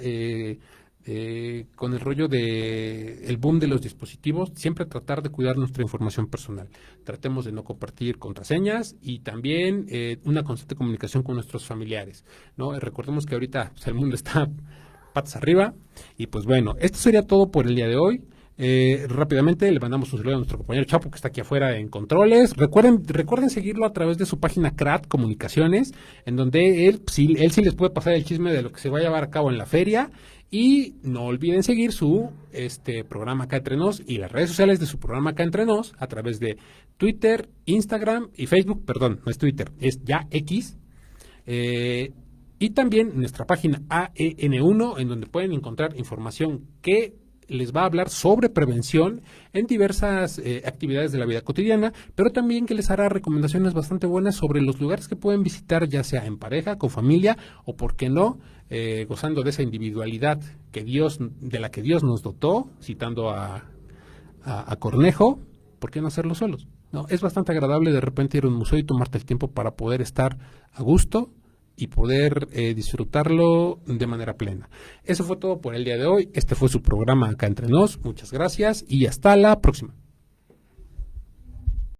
con el rollo de el boom de los dispositivos, siempre tratar de cuidar nuestra información personal. Tratemos de no compartir contraseñas y también una constante comunicación con nuestros familiares, ¿no? Recordemos que ahorita pues, el mundo está patas arriba. Y pues bueno, esto sería todo por el día de hoy. Rápidamente le mandamos un saludo a nuestro compañero Chapo que está aquí afuera en controles. Recuerden seguirlo a través de su página CRAT Comunicaciones, en donde él sí les puede pasar el chisme de lo que se va a llevar a cabo en la feria. Y no olviden seguir su programa Acá Entre Nos y las redes sociales de su programa Acá Entre Nos a través de Twitter, Instagram y Facebook. Perdón, no es Twitter, es ya X. Y también nuestra página AEN1, en donde pueden encontrar información que les va a hablar sobre prevención en diversas actividades de la vida cotidiana, pero también que les hará recomendaciones bastante buenas sobre los lugares que pueden visitar, ya sea en pareja, con familia o, por qué no, gozando de esa individualidad de la que Dios nos dotó, citando a Cornejo, ¿por qué no hacerlo solos? ¿no? Es bastante agradable de repente ir a un museo y tomarte el tiempo para poder estar a gusto y poder disfrutarlo de manera plena. Eso fue todo por el día de hoy. Este fue su programa Acá Entre Nos. Muchas gracias y hasta la próxima.